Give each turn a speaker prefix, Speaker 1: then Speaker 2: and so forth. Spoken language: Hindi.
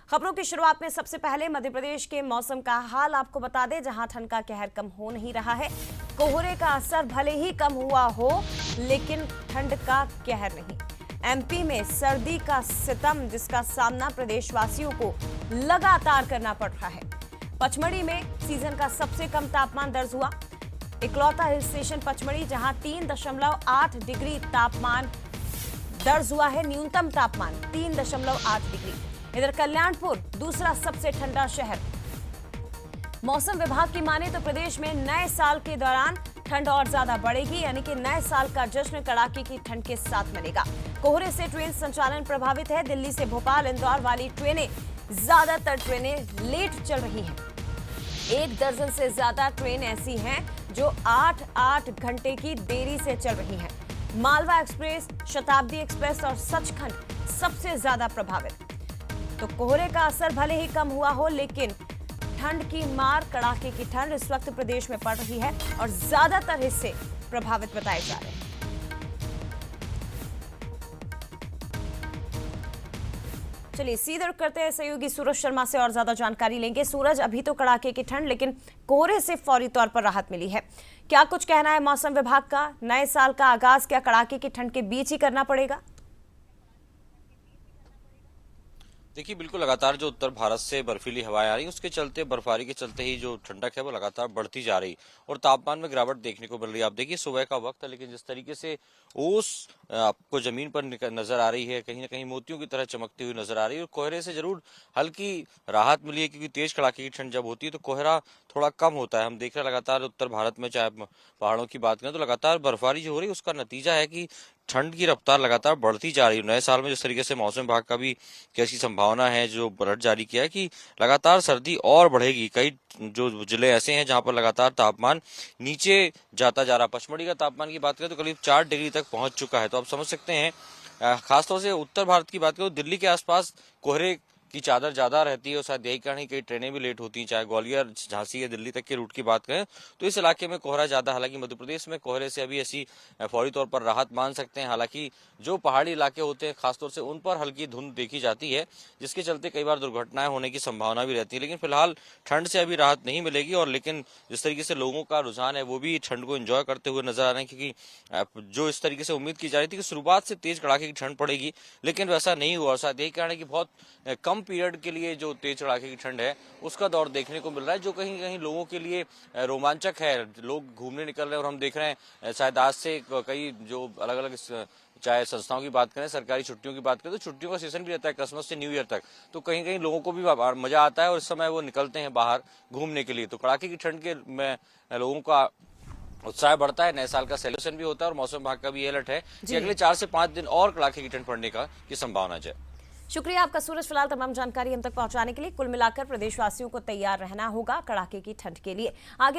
Speaker 1: खबरों की शुरुआत में सबसे पहले मध्य प्रदेश के मौसम का हाल आपको बता दें, जहां ठंड का कहर कम हो नहीं रहा है। कोहरे का असर भले ही कम हुआ हो, लेकिन ठंड का कहर नहीं। एमपी में सर्दी का सितम, जिसका सामना प्रदेशवासियों को लगातार करना पड़ रहा है। पचमढ़ी में सीजन का सबसे कम तापमान दर्ज हुआ। इकलौता हिल स्टेशन पचमढ़ी, जहां 3.8 डिग्री तापमान दर्ज हुआ है। न्यूनतम तापमान 3.8 डिग्री। इधर कल्याणपुर दूसरा सबसे ठंडा शहर। मौसम विभाग की माने तो प्रदेश में नए साल के दौरान ठंड और ज्यादा बढ़ेगी, यानी कि नए साल का जश्न कड़ाके की ठंड के साथ मनेगा। कोहरे से ट्रेन संचालन प्रभावित है। दिल्ली से भोपाल इंदौर वाली ट्रेनें, ज्यादातर ट्रेनें लेट चल रही हैं। 1 दर्जन से ज्यादा ट्रेन ऐसी हैं जो 8-8 घंटे की देरी से चल रही हैं। मालवा एक्सप्रेस, शताब्दी एक्सप्रेस और सचखंड सबसे ज्यादा प्रभावित। तो कोहरे का असर भले ही कम हुआ हो, लेकिन ठंड की मार, कड़ाके की ठंड इस वक्त प्रदेश में पड़ रही है और ज्यादातर हिस्से प्रभावित बताए जा रहे हैं। चलिए सीधे रुख करते हैं सहयोगी सूरज शर्मा से और ज्यादा जानकारी लेंगे। सूरज, अभी तो कड़ाके की ठंड, लेकिन कोहरे से फौरी तौर पर राहत मिली है। क्या कुछ कहना है मौसम विभाग का? नए साल का आगाज क्या कड़ाके की ठंड के बीच ही करना पड़ेगा?
Speaker 2: देखिए, बिल्कुल लगातार जो उत्तर भारत से बर्फीली हवाएं आ रही हैं, उसके चलते, बर्फबारी के चलते ही जो ठंडक है वो लगातार बढ़ती जा रही और तापमान में गिरावट देखने को मिल रही है। आप देखिए, सुबह का वक्त है, लेकिन जिस तरीके से ओस आपको जमीन पर नजर आ रही है, कहीं ना कहीं मोतियों की तरह चमकती हुई नजर आ रही है। और कोहरे से जरूर हल्की राहत मिली है, क्योंकि तेज कड़ाके की ठंड जब होती है तो कोहरा थोड़ा कम होता है। हम देख रहे हैं लगातार उत्तर भारत में, चाहे पहाड़ों की बात करें तो लगातार बर्फबारी जो हो रही है, उसका नतीजा है कि ठंड की रफ्तार लगातार बढ़ती जा रही है। नए साल में जिस तरीके से मौसम विभाग का भी कैसी संभावना है, जो अलर्ट जारी किया है कि लगातार सर्दी और बढ़ेगी। कई जो जिले ऐसे हैं जहां पर लगातार तापमान नीचे जाता जा रहा है। पचमढ़ी का तापमान की बात करें तो करीब 4 डिग्री तक पहुंच चुका है। तो आप समझ सकते हैं, खासतौर से उत्तर भारत की बात करें तो दिल्ली के आसपास कोहरे की चादर ज्यादा रहती है और शायद यही कारण है कई ट्रेनें भी लेट होती हैं। चाहे ग्वालियर, झांसी या दिल्ली तक के रूट की बात करें तो इस इलाके में कोहरा ज्यादा। हालांकि मध्य प्रदेश में कोहरे से अभी ऐसी फौरी तौर पर राहत मान सकते हैं। हालांकि जो पहाड़ी इलाके होते हैं खासतौर से उन पर हल्की धुंध देखी जाती है, जिसके चलते कई बार दुर्घटनाएं होने की संभावना भी रहती है। लेकिन फिलहाल ठंड से अभी राहत नहीं मिलेगी। और लेकिन जिस तरीके से लोगों का रुझान है वो भी ठंड को एंजॉय करते हुए नजर आ रहे हैं, क्योंकि जो इस तरीके से उम्मीद की जा रही थी कि शुरुआत से तेज कड़ाके की ठंड पड़ेगी, लेकिन वैसा नहीं हुआ। और शायद यही कारण है कि बहुत कम पीरियड के लिए जो तेज कड़ाके की ठंड है उसका दौर देखने को मिल रहा है, जो कहीं कहीं लोगों के लिए रोमांचक है। लोग घूमने निकल रहे हैं और हम देख रहे हैं शायद आज से कई जो अलग अलग चाहे संस्थाओं की बात करें, सरकारी छुट्टियों की बात करें, तो छुट्टियों का सीजन भी रहता है क्रिसमस से न्यू ईयर तक। तो कहीं कहीं लोगों को भी मजा आता है और इस समय वो निकलते हैं बाहर घूमने के लिए। तो कड़ाके की ठंड के में लोगों का उत्साह बढ़ता है। नए साल का सेलिब्रेशन भी होता है और मौसम विभाग का भी अलर्ट है कि अगले 4 से 5 दिन और कड़ाके की ठंड पड़ने की संभावना है।
Speaker 1: शुक्रिया आपका सूरज। फिलहाल तमाम जानकारी हम तक पहुंचाने के लिए। कुल मिलाकर प्रदेशवासियों को तैयार रहना होगा कड़ाके की ठंड के लिए। आगे